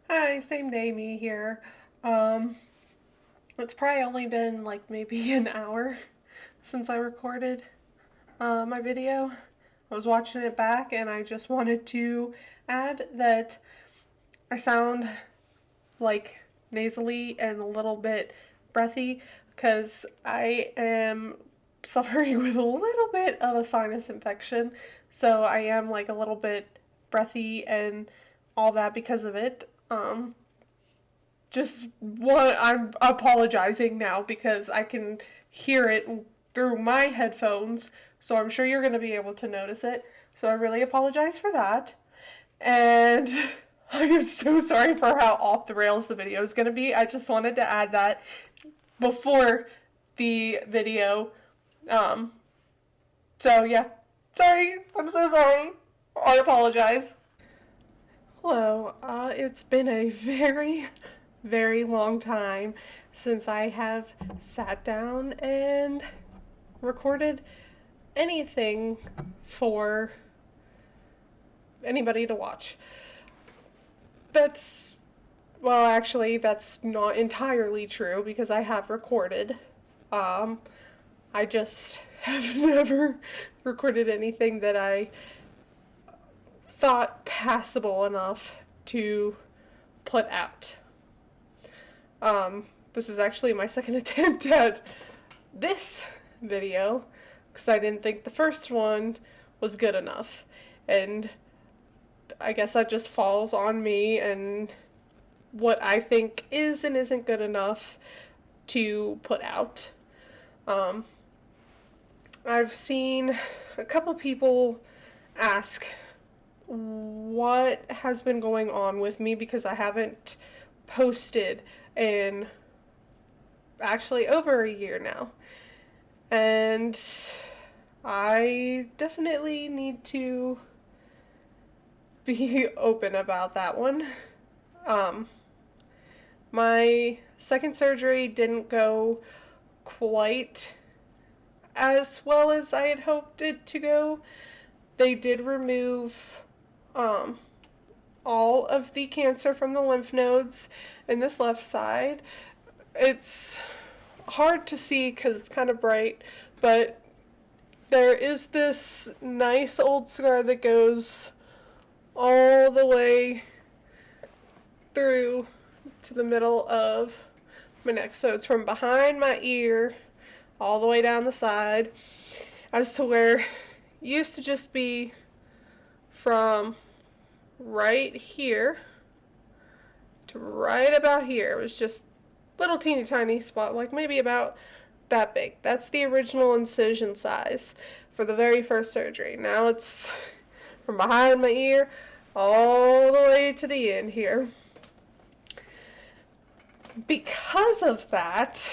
Hi, same day, me here. Um, it's probably only been like maybe an hour since I recorded my video. I was watching it back and I just wanted to add that I sound like nasally and a little bit breathy because I am suffering with a little bit of a sinus infection. So I am like a little bit breathy and all that because of it. Just what I'm apologizing now because I can hear it through my headphones, so I'm sure you're going to be able to notice it. So I really apologize for that. And I am so sorry for how off the rails the video is going to be. I just wanted to add that before the video. Um, so yeah, sorry. I'm so sorry. I apologize. Hello. It's been a very long time since I have sat down and recorded anything for anybody to watch. That's, well, actually, that's not entirely true because I have recorded. Um, I just have never recorded anything that I thought passable enough to put out. This is actually my second attempt at this video because I didn't think the first one was good enough. And I guess that just falls on me and what I think is and isn't good enough to put out. Um, I've seen a couple people ask what has been going on with me because I haven't posted in actually over a year now. And I definitely need to be open about that one. Um, my second surgery didn't go quite as well as I had hoped it to go. They did remove um, all of the cancer from the lymph nodes in this left side. It's hard to see because it's kind of bright, but there is this nice old scar that goes all the way through to the middle of my neck. So it's from behind my ear all the way down the side, as to where it used to just be from right here to right about here. It was just little teeny tiny spot, like maybe about that big. That's the original incision size for the very first surgery. Now it's from behind my ear all the way to the end here. Because of that,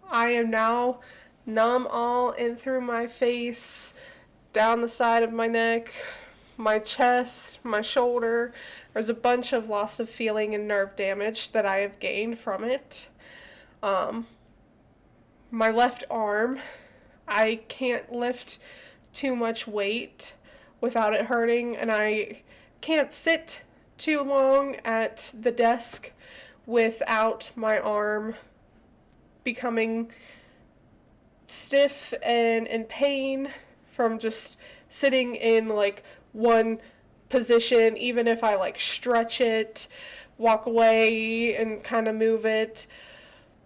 I am now numb all in through my face, down the side of my neck, my chest, my shoulder. There's a bunch of loss of feeling and nerve damage that I have gained from it. Um, my left arm, I can't lift too much weight without it hurting, and I can't sit too long at the desk without my arm becoming stiff and in pain from just sitting in like one position, even if I like stretch it, walk away, and kind of move it.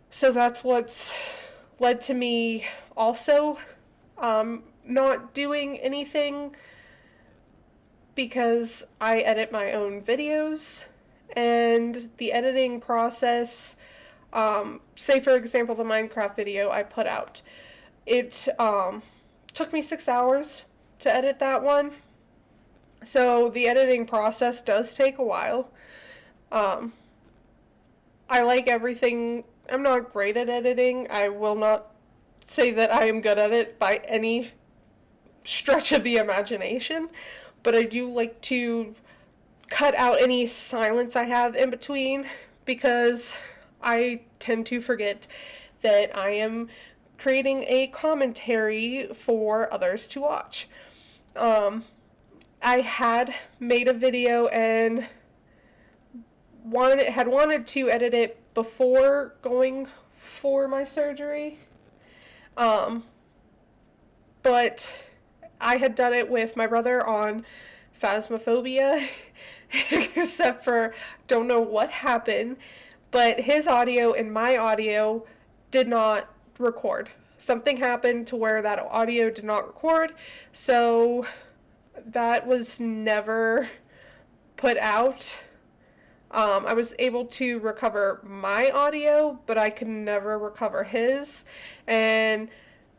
So that's what's led to me also not doing anything because I edit my own videos, and the editing process, say for example the Minecraft video I put out, it took me 6 hours to edit that one. So the editing process does take a while. Um, I like everything. I'm not great at editing. I will not say that I am good at it by any stretch of the imagination, but I do like to cut out any silence I have in between because I tend to forget that I am creating a commentary for others to watch. I had made a video and wanted to edit it before going for my surgery. But I had done it with my brother on Phasmophobia, except for don't know what happened, but his audio and my audio did not record. Something happened to where that audio did not record, so that was never put out. I was able to recover my audio, but I could never recover his, and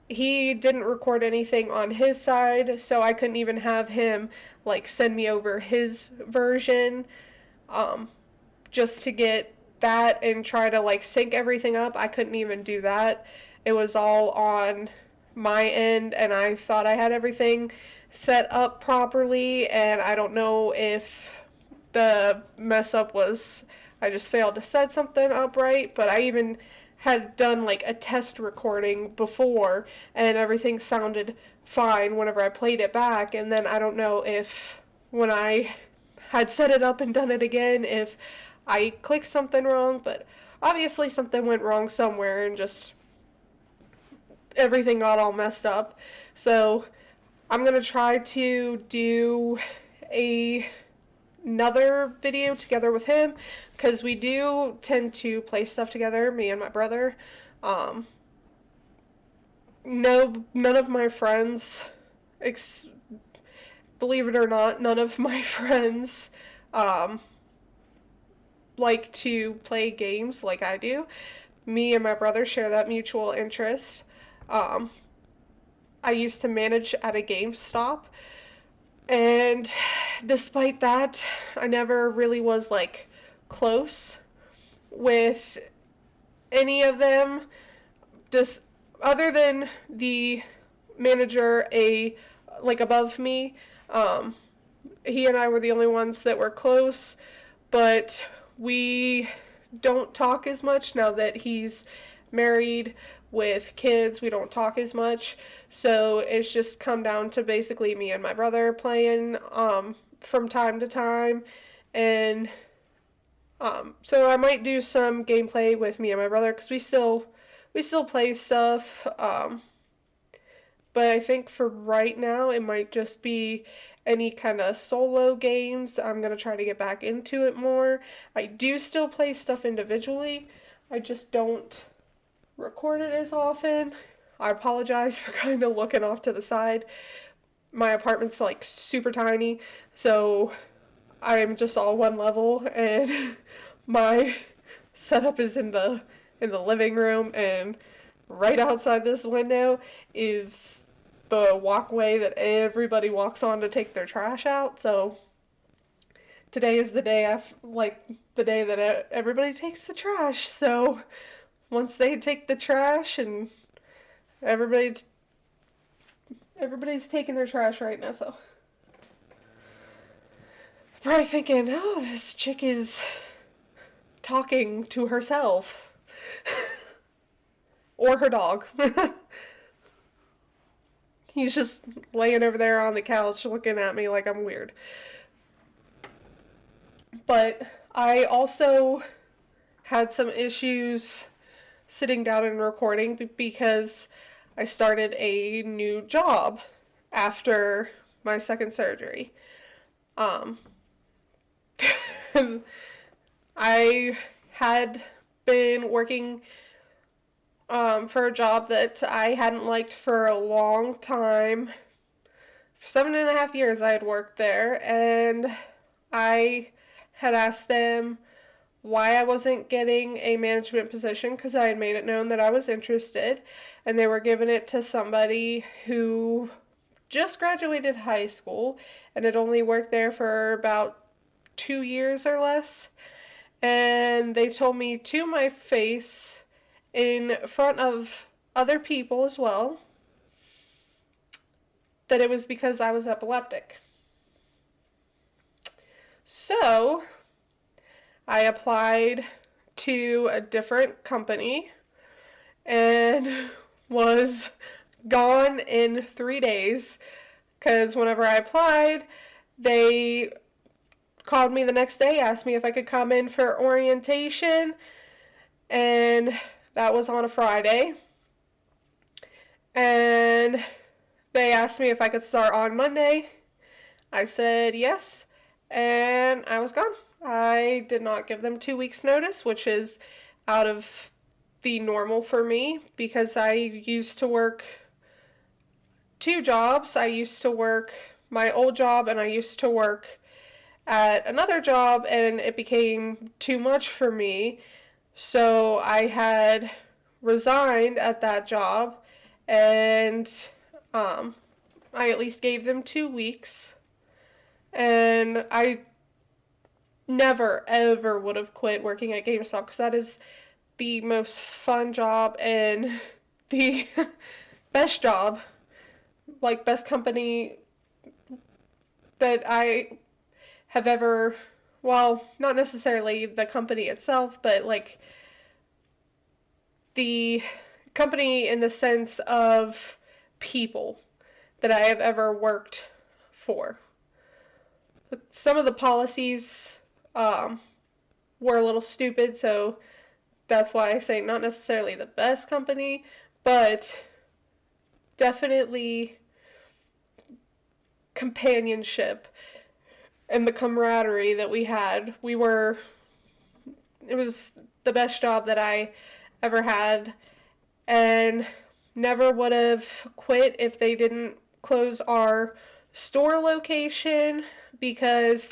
he didn't record anything on his side, so I couldn't even have him like send me over his version, just to get that and try to like sync everything up. I couldn't even do that. It was all on my end, and I thought I had everything set up properly, and I don't know if the mess up was I just failed to set something up right, but I even had done like a test recording before, and everything sounded fine whenever I played it back. And then I don't know if when I had set it up and done it again, if I clicked something wrong, but obviously something went wrong somewhere and just everything got all messed up. So I'm gonna try to do another video together with him, because we do tend to play stuff together, me and my brother. No, none of my friends, believe it or not, none of my friends like to play games like I do. Me and my brother share that mutual interest. I used to manage at a GameStop, and despite that, I never really was like close with any of them. Just other than the manager, like above me, he and I were the only ones that were close, but we don't talk as much now that he's married with kids. We don't talk as much, so it's just come down to basically me and my brother playing from time to time. And so I might do some gameplay with me and my brother, because we still play stuff, but I think for right now it might just be any kind of solo games. I'm gonna try to get back into it more. I do still play stuff individually, I just don't record it as often. I apologize for kind of looking off to the side. My apartment's like super tiny, so I'm just all one level, and my setup is in the living room, and right outside this window is the walkway that everybody walks on to take their trash out. So today is the day the day that everybody takes the trash. So once they take the trash, and everybody's taking their trash right now, so probably thinking, oh, this chick is talking to herself. Or her dog. He's just laying over there on the couch looking at me like I'm weird. But I also had some issues sitting down and recording because I started a new job after my second surgery. I had been working for a job that I hadn't liked for a long time. For 7.5 years I had worked there, and I had asked them why I wasn't getting a management position, because I had made it known that I was interested, and they were giving it to somebody who just graduated high school and had only worked there for about 2 years or less. And they told me to my face, in front of other people as well, that it was because I was epileptic. So I applied to a different company and was gone in 3 days, because whenever I applied, they called me the next day, asked me if I could come in for orientation, and that was on a Friday. And they asked me if I could start on Monday. I said yes, and I was gone. I did not give them 2 weeks' notice, which is out of the normal for me because I used to work 2 jobs. I used to work my old job and I used to work at another job, and it became too much for me. So I had resigned at that job, and I at least gave them 2 weeks. And I never, ever would have quit working at GameStop because that is the most fun job and the best job, like best company that I have ever, well, not necessarily the company itself, but like the company in the sense of people that I have ever worked for. Some of the policies were a little stupid, so that's why I say not necessarily the best company, but definitely companionship and the camaraderie that we had. It was the best job that I ever had, and never would have quit if they didn't close our store location because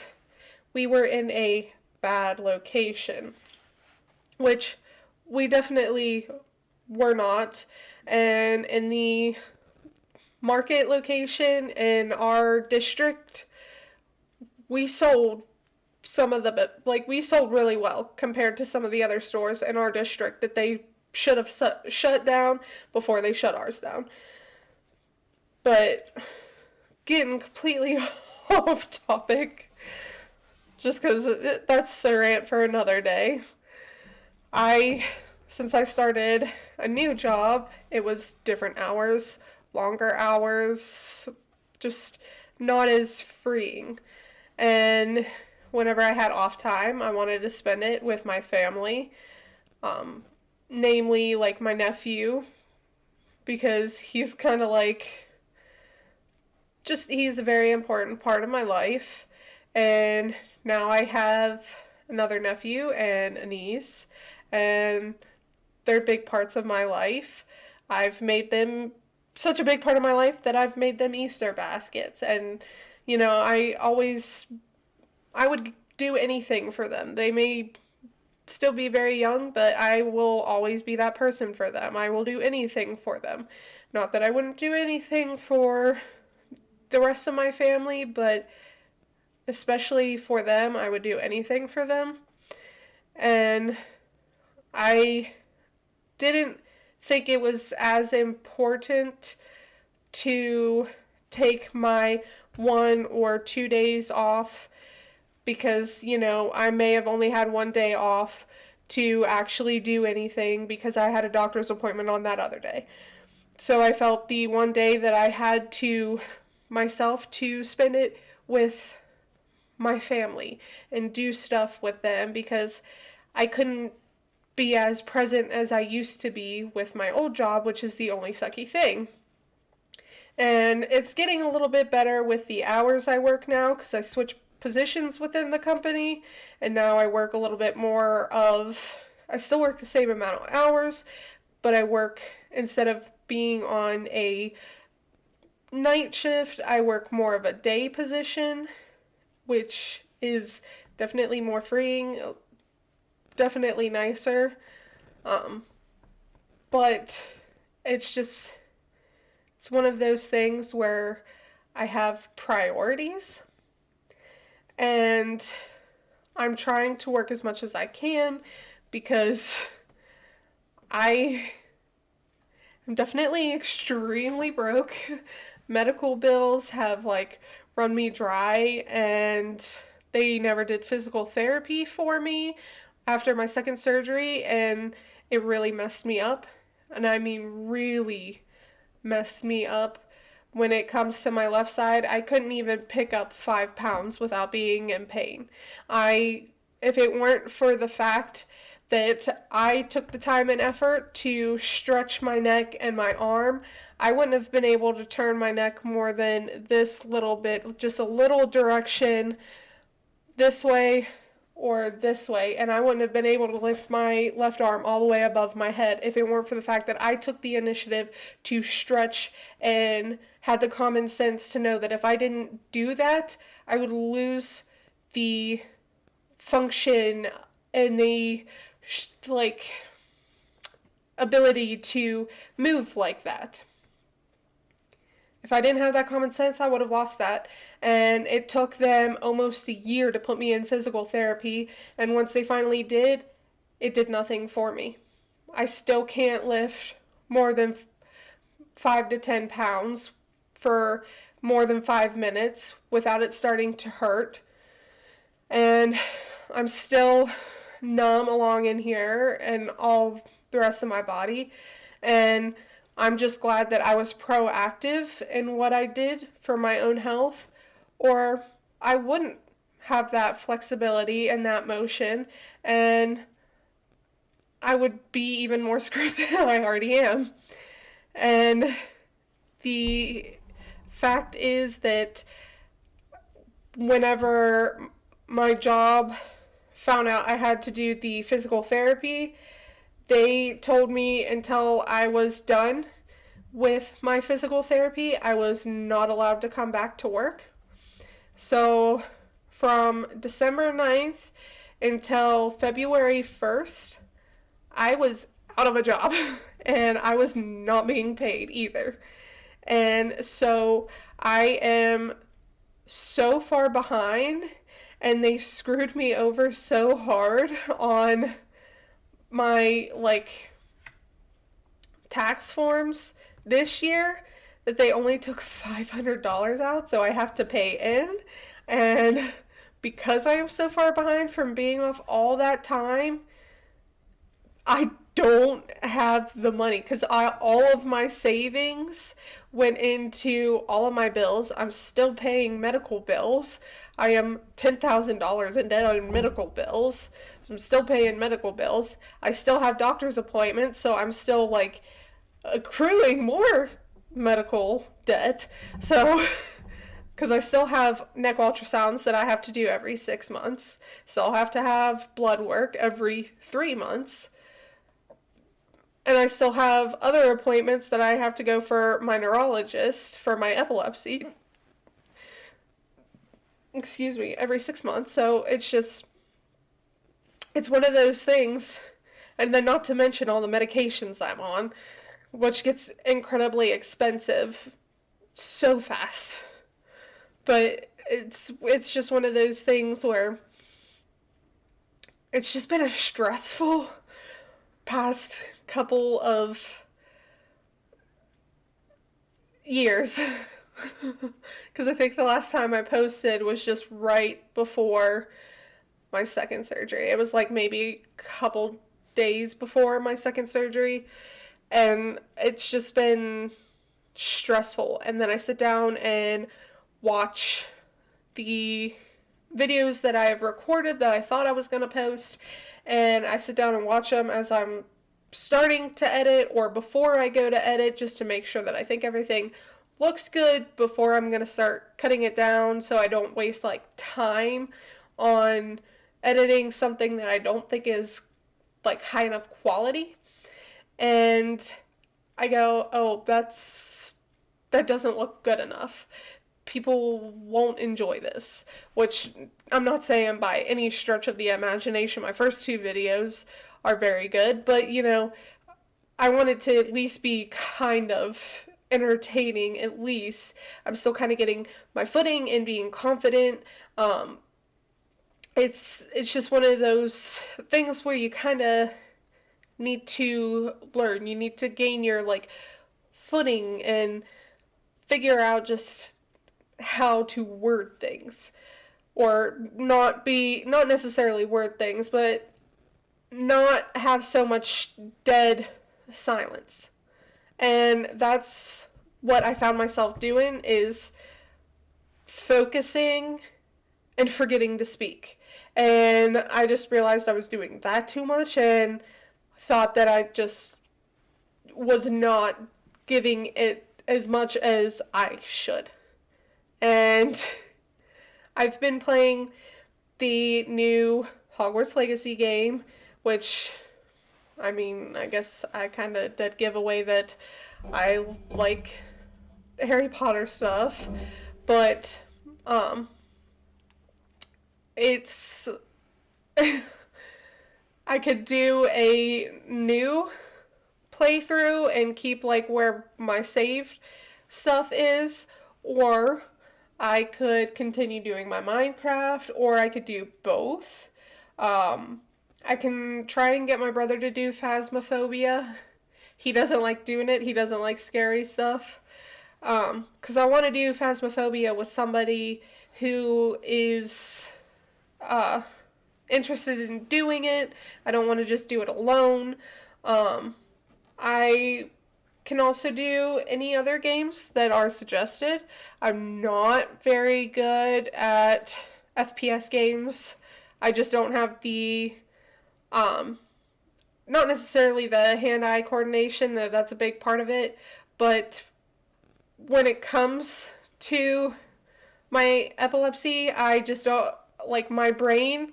we were in a bad location, which we definitely were not. And in the market location in our district, we sold we sold really well compared to some of the other stores in our district that they should have shut down before they shut ours down. But getting completely off topic, just because that's a rant for another day. Since I started a new job, it was different hours, longer hours, just not as freeing. And whenever I had off time, I wanted to spend it with my family, namely like my nephew, because he's kind of like, he's a very important part of my life. And now I have another nephew and a niece, and they're big parts of my life. I've made them such a big part of my life that I've made them Easter baskets, and I would do anything for them. They may still be very young, but I will always be that person for them. I will do anything for them. Not that I wouldn't do anything for the rest of my family, but especially for them, I would do anything for them. And I didn't think it was as important to take my 1 or 2 days off because, I may have only had 1 day off to actually do anything because I had a doctor's appointment on that other day. So I felt the 1 day that I had to myself to spend it with my family and do stuff with them because I couldn't be as present as I used to be with my old job, which is the only sucky thing. And it's getting a little bit better with the hours I work now because I switched positions within the company, and now I work a little bit more I still work the same amount of hours, but I work, instead of being on a night shift, I work more of a day position, which is definitely more freeing, definitely nicer. But it's one of those things where I have priorities, and I'm trying to work as much as I can because I am definitely extremely broke. Medical bills have run me dry, and they never did physical therapy for me after my second surgery, and it really messed me up. And I mean really messed me up. when it comes to my left side, I couldn't even pick up 5 pounds without being in pain. If it weren't for the fact that I took the time and effort to stretch my neck and my arm, I wouldn't have been able to turn my neck more than this little bit, just a little direction this way or this way, and I wouldn't have been able to lift my left arm all the way above my head if it weren't for the fact that I took the initiative to stretch and had the common sense to know that if I didn't do that, I would lose the function and the like ability to move like that. If I didn't have that common sense, I would have lost that. And it took them almost a year to put me in physical therapy. And once they finally did, it did nothing for me. I still can't lift more than 5 to 10 pounds for more than 5 minutes without it starting to hurt. And I'm still numb along in here and all the rest of my body. And I'm just glad that I was proactive in what I did for my own health, or I wouldn't have that flexibility and that motion, and I would be even more screwed than I already am. And the fact is that whenever my job found out I had to do the physical therapy, they told me until I was done with my physical therapy, I was not allowed to come back to work. So from December 9th until February 1st, I was out of a job and I was not being paid either. And so I am so far behind, and they screwed me over so hard on my tax forms this year that they only took $500 out, so I have to pay in. And because I am so far behind from being off all that time, I don't have the money because all of my savings went into all of my bills. I'm still paying medical bills. I am $10,000 in debt on medical bills. So I'm still paying medical bills. I still have doctor's appointments, so I'm still accruing more medical debt. So because I still have neck ultrasounds that I have to do every 6 months. Still have to have blood work every 3 months. And I still have other appointments that I have to go for my neurologist for my epilepsy. Excuse me, every 6 months. So it's one of those things. And then not to mention all the medications I'm on, which gets incredibly expensive so fast. But it's just one of those things where it's just been a stressful past couple of years. Because I think the last time I posted was just right before my second surgery. It was maybe a couple days before my second surgery, and it's just been stressful. And then I sit down and watch the videos that I have recorded that I thought I was going to post, and I sit down and watch them as I'm starting to edit or before I go to edit, just to make sure that I think everything looks good before I'm going to start cutting it down, so I don't waste time on editing something that I don't think is high enough quality. And I go, oh, that doesn't look good enough. People won't enjoy this, which I'm not saying by any stretch of the imagination. My first 2 videos are very good, but I want it to at least be kind of entertaining. At least I'm still kind of getting my footing and being confident. It's just one of those things where you kind of need to learn. You need to gain your footing and figure out just how to word things, or not necessarily word things, but not have so much dead silence. And that's what I found myself doing is focusing and forgetting to speak. And I just realized I was doing that too much and thought that I just was not giving it as much as I should. And I've been playing the new Hogwarts Legacy game, which, I mean, I guess I kind of did give away that I like Harry Potter stuff, but it's I could do a new playthrough and keep like where my saved stuff is, or I could continue doing my Minecraft, or I could do both. I can try and get my brother to do Phasmophobia. He doesn't like doing it. He doesn't like scary stuff. Because I want to do Phasmophobia with somebody who is interested in doing it. I don't want to just do it alone. I can also do any other games that are suggested. I'm not very good at FPS games. I just don't have the, not necessarily the hand-eye coordination, though that's a big part of it, but when it comes to my epilepsy, I just don't, like, my brain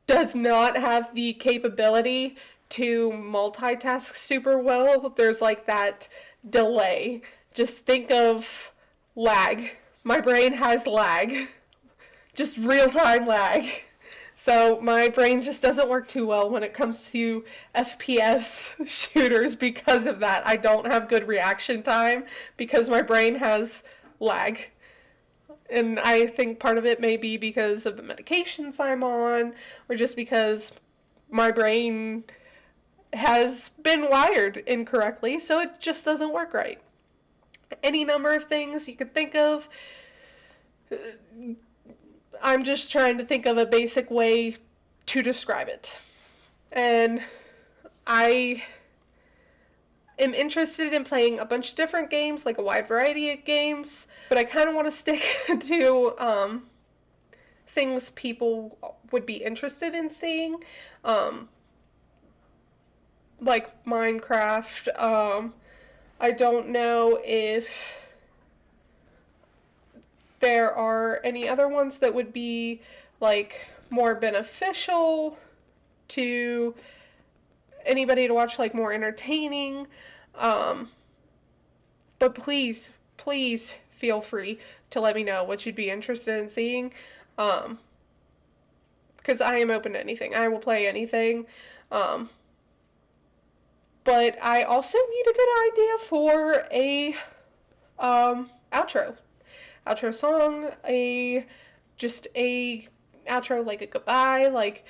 does not have the capability to multitask super well. There's like that delay. Just think of lag. My brain has lag. Just real-time lag. So my brain just doesn't work too well when it comes to FPS shooters because of that. I don't have good reaction time because my brain has lag. And I think part of it may be because of the medications I'm on, or just because my brain has been wired incorrectly, so it just doesn't work right. Any number of things you could think of. I'm just trying to think of a basic way to describe it. And I am interested in playing a bunch of different games, like a wide variety of games, but I kind of want to stick to things people would be interested in seeing, like Minecraft. I don't know if there are any other ones that would be like more beneficial to anybody to watch, like more entertaining. But please feel free to let me know what you'd be interested in seeing. Because I am open to anything. I will play anything. But I also need a good idea for a outro song, just a outro, like a goodbye, like,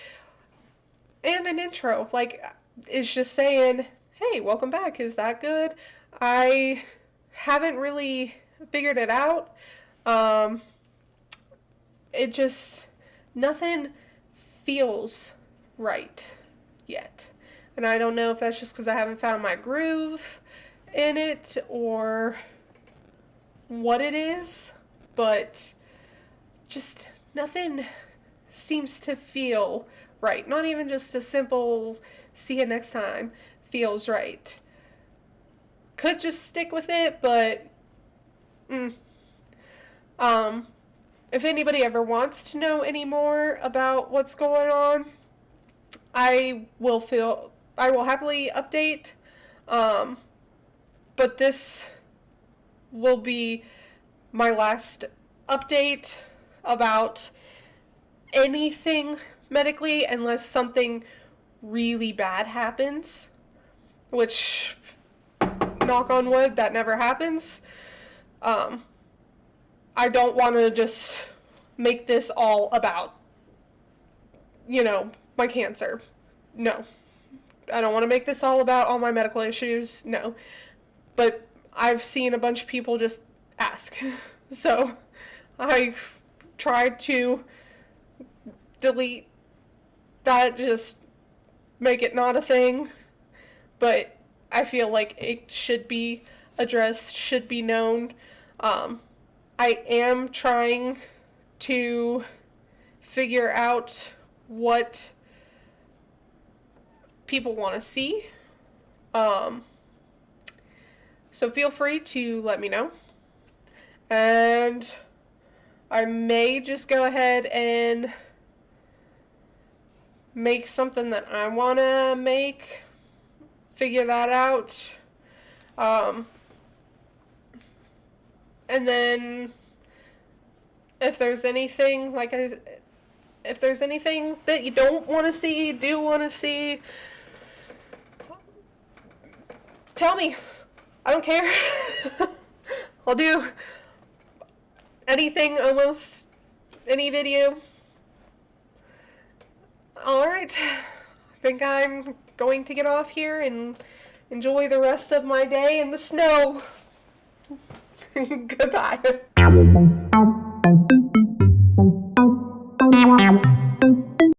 and an intro, like, it's just saying, hey, welcome back. Is that good? I haven't really figured it out. It just, nothing feels right yet. And I don't know if that's just because I haven't found my groove in it or what it is, but just nothing seems to feel right. Not even just a simple see you next time feels right. Could just stick with it, but if anybody ever wants to know any more about what's going on, I will happily update. But this will be my last update about anything medically, unless something really bad happens, which, knock on wood, that never happens. I don't want to just make this all about, my cancer. No. I don't want to make this all about all my medical issues. No. But I've seen a bunch of people just ask. So I tried to delete that, just make it not a thing. But I feel like it should be address should be known. I am trying to figure out what people want to see. So feel free to let me know. And I may just go ahead and make something that I want to make. Figure that out. And then if there's anything, if there's anything that you don't want to see, do want to see, tell me. I don't care. I'll do anything, almost any video. Alright. I think I'm going to get off here and enjoy the rest of my day in the snow. Goodbye.